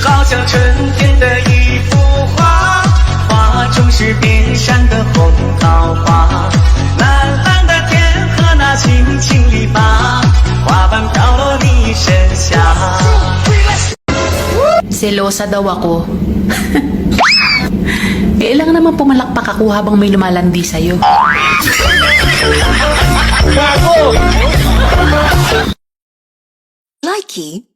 好像春天的一幅画，画中是遍山的红桃花，蓝蓝的天和那青青篱笆，花瓣飘落你身下。Selosa daw ako. Lang naman pumalakpak ako habang may lumalandi sa'yo. Likey?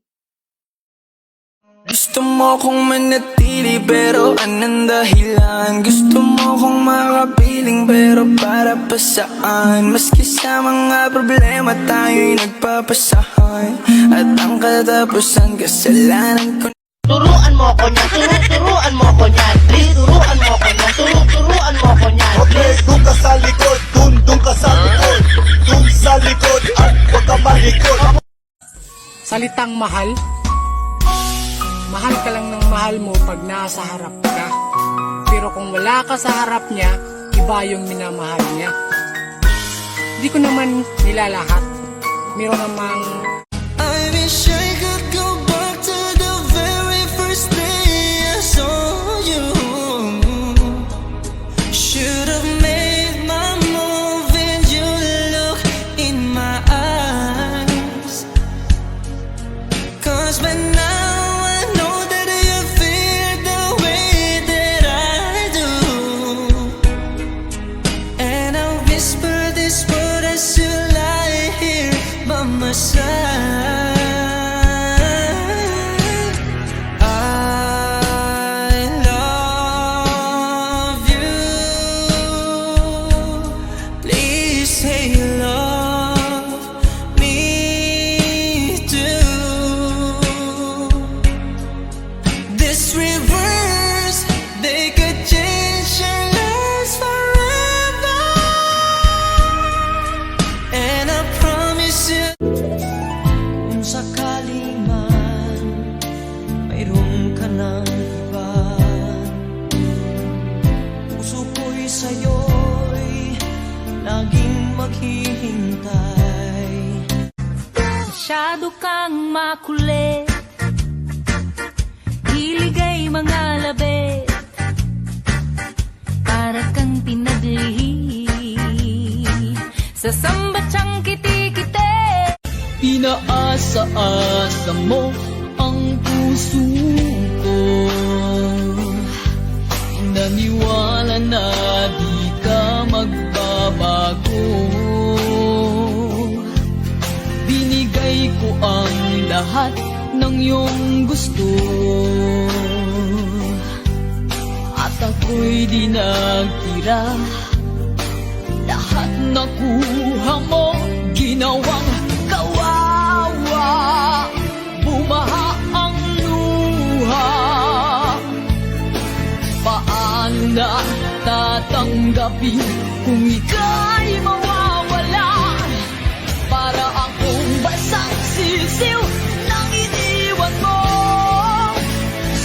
Gusto mo kong manatili pero anong dahilan? Gusto mo kong makapiling pero para pa saan? Maski sa mga problema tayo'y nagpapasahan, at ang katapusan kasalanan ko. Turuan mo ko niyan, turuan mo ko niyan, please. Turuan mo ko niyan, turuan mo ko niyan, please. Doon ka sa likod, doon ka sa likod, doon sa likod at huwag ka malikod. Salitang mahal, mahal ka lang ng mahal mo pag nasa harap ka. Pero kung wala ka sa harap niya, iba yung minamahal niya. Di ko naman nilalahat. Meron namang I wish I could go back to the very first day I saw you. Should have made my move and you look in my eyes. Cause by now I know that you feel the way that I do. And I whisper this word as you lie here by my side. Sakali man mayroon ka ng iba, puso ko'y sa'yo'y laging maghihintay. Masyado kang makulit, hilig ay mga labi, para kang pinaglihi sa sambatsang kiti-kiti. Inaasa-asa mo ang puso ko, naniwala na di ka magbabago. Binigay ko ang lahat ng iyong gusto, at ako'y di nagtira. Lahat nakuha mo, ginawang kawawa, bumaha ang luha. Paano na tatanggapin kung ika'y mawawala? Para akong basang sisiw nang iniwan mo,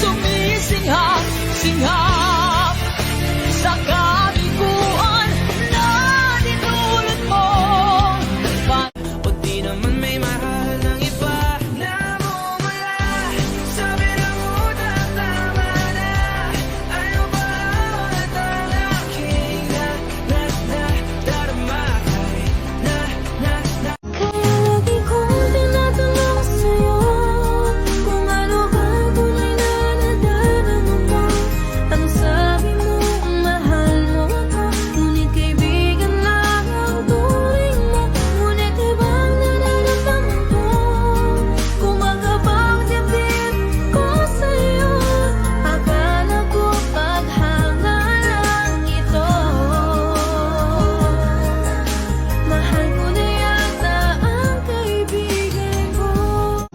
sumisinghap-singhap sa kabiguan na dinulot mo. O di naman may mahal ng iba na mawala, sabi na mo tama na. Ano ba ang aking darama? Kaya lagi kong tinatanong sa'yo kung ano ba tunay na nadarama mo. Ang sabi mo, mahal mo ako, ngunit kaibigan lang ang turing mo. Ngunit ibang nararamdaman ko, kumagabang dibdib ko sa'yo. Akala ko paghanga lang ito, mahal ko na yata ang kaibigan ko.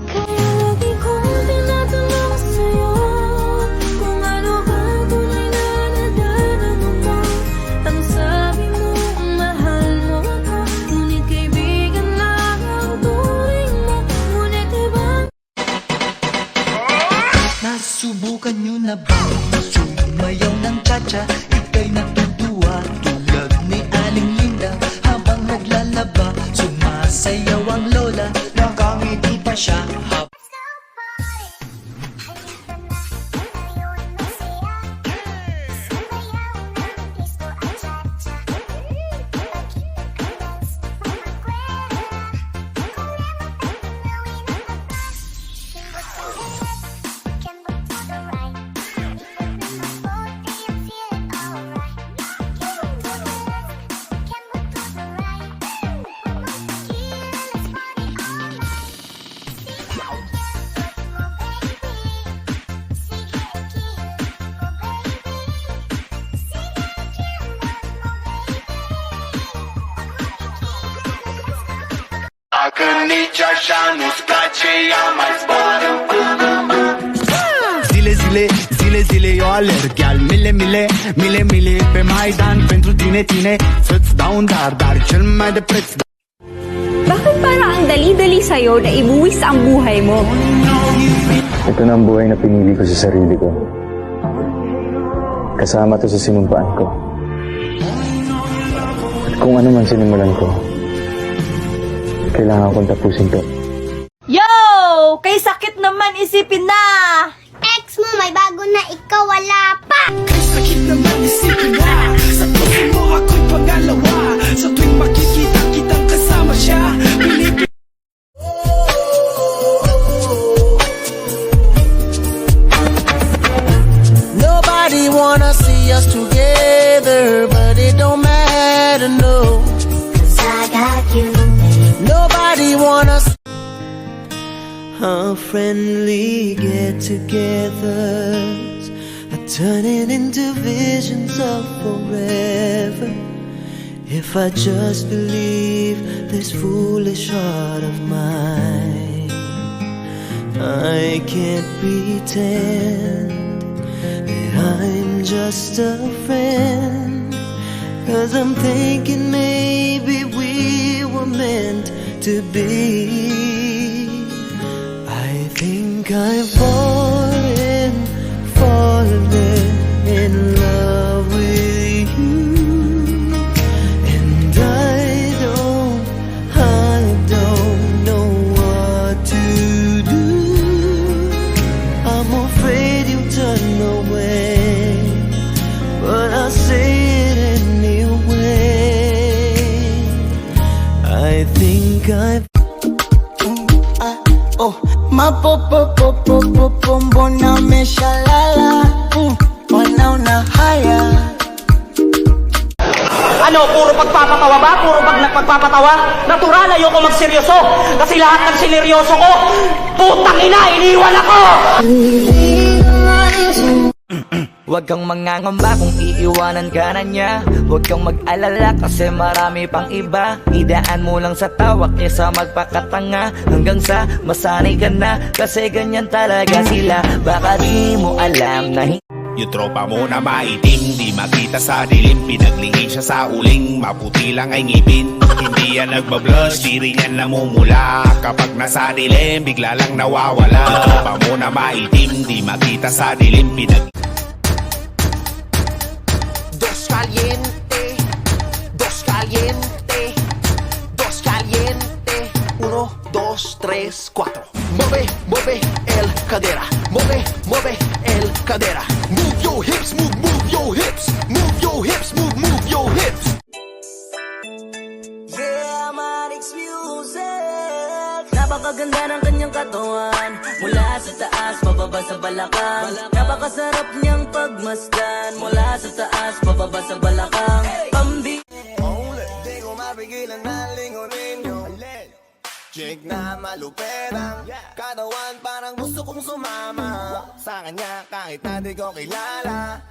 Kaya lagi kong tinatanong sa'yo kung ano ba tunay na nadarama mo. Ang sabi mo, mahal mo ako, ngunit kaibigan lang ang turing mo. Ngunit ibang Nasubukan nyo na ba sumayaw ng cha-cha? Ika'y natutuwa tulad ni Aling Linda. Habang naglalaba, sumasayaw ang lola, nakangiti pa siya. Zile, zile, zile, zile eu alerg Iar mile, mile, mile, mile Pe Maidan pentru tine, tine Să-ți dau un dar cel mai de preț Bakit parang ang dali-dali sa'yo na ibuwis ang buhay mo? Ito na ang buhay na pinili ko sa sarili ko. Kasama to sa sinumpaan ko. At kung ano man sinimulan ko, kailangan kong tapusin to. Yo! Kay sakit naman isipin na! Ex mo may bago na ikaw wala pa! Sakit naman isipin na Sa puso mo ako'y pangalawa Sa tuwing makikita kitang kasama siya Pilipin Nobody wanna see us together But it don't matter, no Cause I got you. Nobody wanna Our friendly get-togethers are turning into visions of forever. If I just believe this foolish heart of mine, I can't pretend that I'm just a friend. 'Cause I'm thinking maybe we were meant to be. I think I've fallen in love with you. And I don't know what to do. I'm afraid you'll turn away, but I'll say it anyway. I think I've mbona meshalala wanaona haya. Ano, puro pagpapatawa ba? Puro pagpapatawa? Natural, ayoko magseryoso. Kasi lahat ng sineryoso ko, putang ina, iniwan ako! Huwag kang mangangamba kung iiwanan ka na niya. Huwag kang mag-alala kasi marami pang iba. Idaan mo lang sa tawak niya sa magpakatanga hanggang sa masanay ka na. Kasi ganyan talaga sila. Baka di mo alam na Yung tropa mo na maitim, di makita sa dilim. Pinaglihin siya sa uling, maputi lang ay ngipin. Hindi yan nagbablush, di rin yan namumula. Kapag nasa dilim, bigla lang nawawala. Yung tropa mo na maitim, di makita sa dilim. Dos caliente, dos caliente, dos caliente. 1, 2, 3, 4. Mueve, mueve el cadera. Mueve, mueve el cadera. Move your hips, move your hips. Move your hips, move your hips. Yeah, Manix Music. Napakaganda ng kanyang katawan. Mula sa taas, pababa sa balakang. Napakasarap niyang pagmasdan. Mula sa taas, pababa sa balakang. Pambi di ko mapigilan na lingunin yung chick na malupetang katawan. Parang gusto kong sumama sa kanya kahit na di ko kilala.